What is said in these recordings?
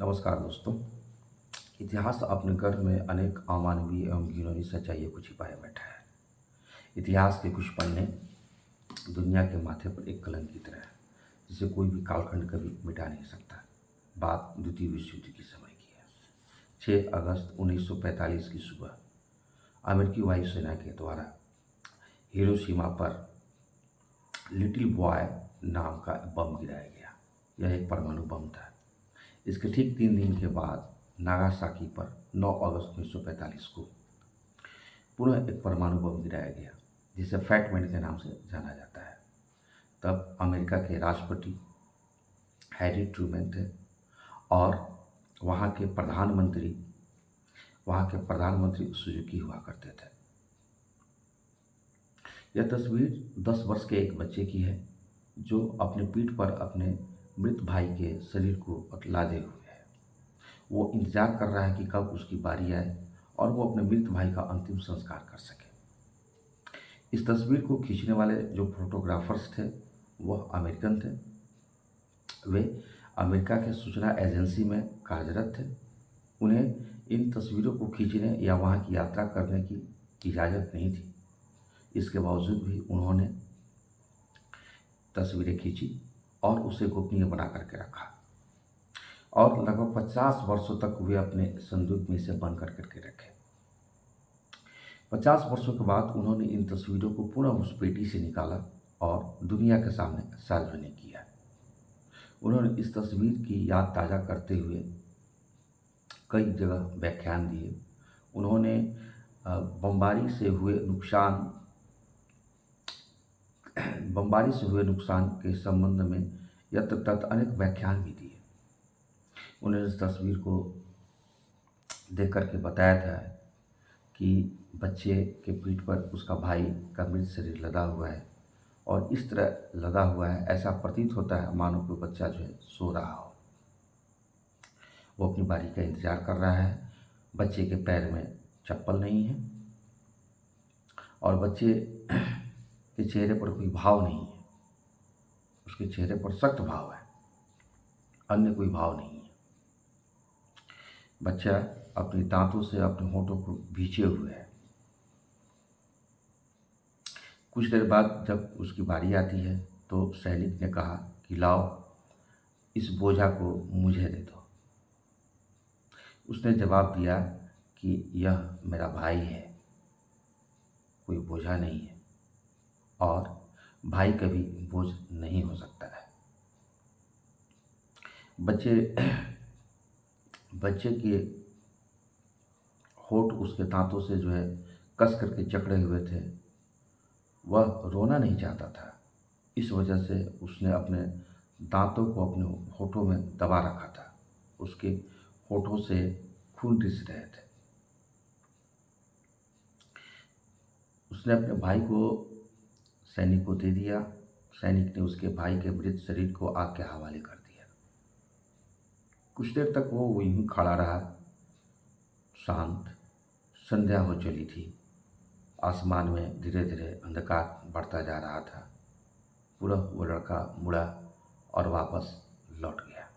नमस्कार दोस्तों। इतिहास अपने गर्भ में अनेक अमानवीय एवं घिनौनी सच्चाइयों को छिपाए बैठा है। इतिहास के कुछ पन्ने दुनिया के माथे पर एक कलंक की तरह है, जिसे कोई भी कालखंड कभी मिटा नहीं सकता। बात द्वितीय विश्व युद्ध की समय की है। 6 अगस्त 1945 की सुबह अमेरिकी वायुसेना के द्वारा हिरोशिमा पर लिटिल बॉय नाम का बम गिराया गया। यह एक परमाणु बम था। इसके ठीक 3 दिन के बाद नागासाकी पर 9 अगस्त 1945 को पुनः एक परमाणु बम गिराया गया, जिसे फैट मैन के नाम से जाना जाता है। तब अमेरिका के राष्ट्रपति हैरी ट्रूमैन थे और वहाँ के प्रधानमंत्री सुजुकी हुआ करते थे। यह तस्वीर 10 वर्ष के एक बच्चे की है, जो अपने पीठ पर अपने मृत भाई के शरीर को लादे हुए है। वो इंतज़ार कर रहा है कि कब उसकी बारी आए और वो अपने मृत भाई का अंतिम संस्कार कर सके। इस तस्वीर को खींचने वाले जो फोटोग्राफर्स थे वह अमेरिकन थे। वे अमेरिका के सूचना एजेंसी में कार्यरत थे। उन्हें इन तस्वीरों को खींचने या वहाँ की यात्रा करने की इजाज़त नहीं थी। इसके बावजूद भी उन्होंने तस्वीरें खींची और उसे गोपनीय बना करके रखा और लगभग 50 वर्षों तक वे अपने संदूक में इसे बंद करके रखे। 50 वर्षों के बाद उन्होंने इन तस्वीरों को पुनः उस पेटी से निकाला और दुनिया के सामने सार्वजनिक किया। उन्होंने इस तस्वीर की याद ताज़ा करते हुए कई जगह व्याख्यान दिए। उन्होंने बमबारी से हुए नुकसान के संबंध में यत्र तत्र अनेक व्याख्यान भी दिए। उन्होंने इस तस्वीर को देख करके बताया था कि बच्चे के पीठ पर उसका भाई का मृत शरीर लदा हुआ है और इस तरह लदा हुआ है, ऐसा प्रतीत होता है मानो कोई बच्चा जो है सो रहा हो। वो अपनी बारी का इंतज़ार कर रहा है। बच्चे के पैर में चप्पल नहीं है और बच्चे के चेहरे पर कोई भाव नहीं है। उसके चेहरे पर सख्त भाव है, अन्य कोई भाव नहीं है। बच्चा अपने दांतों से अपने होठों को भींचे हुए है। कुछ देर बाद जब उसकी बारी आती है तो सैनिक ने कहा कि लाओ, इस बोझा को मुझे दे दो। उसने जवाब दिया कि यह मेरा भाई है, कोई बोझा नहीं है और भाई कभी बोझ नहीं हो सकता है। बच्चे के होठ उसके दांतों से जो है कस करके जकड़े हुए थे। वह रोना नहीं चाहता था। इस वजह से उसने अपने दांतों को अपने होठों में दबा रखा था। उसके होठों से खून रिस रहे थे। उसने अपने भाई को सैनिक को दे दिया। सैनिक ने उसके भाई के मृत शरीर को आग के हवाले कर दिया। कुछ देर तक वो यूं खड़ा रहा, शांत। संध्या हो चली थी। आसमान में धीरे धीरे अंधकार बढ़ता जा रहा था। पुनः वो लड़का मुड़ा और वापस लौट गया।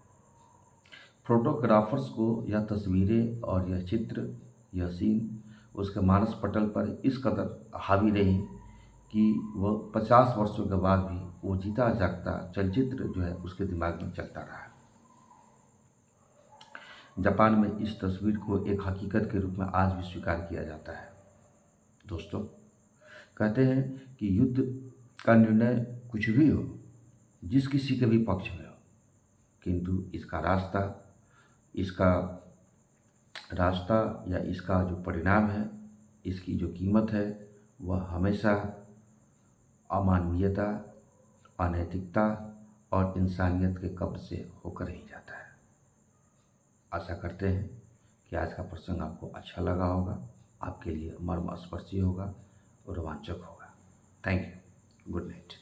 फोटोग्राफर्स को यह तस्वीरें और यह चित्र, यह सीन उसके मानस पटल पर इस कदर हावी रही कि वह 50 वर्षों के बाद भी वो जीता जागता चलचित्र जो है उसके दिमाग में चलता रहा। जापान में इस तस्वीर को एक हकीकत के रूप में आज भी स्वीकार किया जाता है। दोस्तों, कहते हैं कि युद्ध का निर्णय कुछ भी हो, जिस किसी के भी पक्ष में हो, किंतु इसका रास्ता या इसका जो परिणाम है, इसकी जो कीमत है, वह हमेशा अमानवीयता, अनैतिकता और इंसानियत के कब्ज से होकर ही जाता है। आशा करते हैं कि आज का प्रसंग आपको अच्छा लगा होगा, आपके लिए मर्मस्पर्शी होगा और रोमांचक होगा। Thank you. Good night.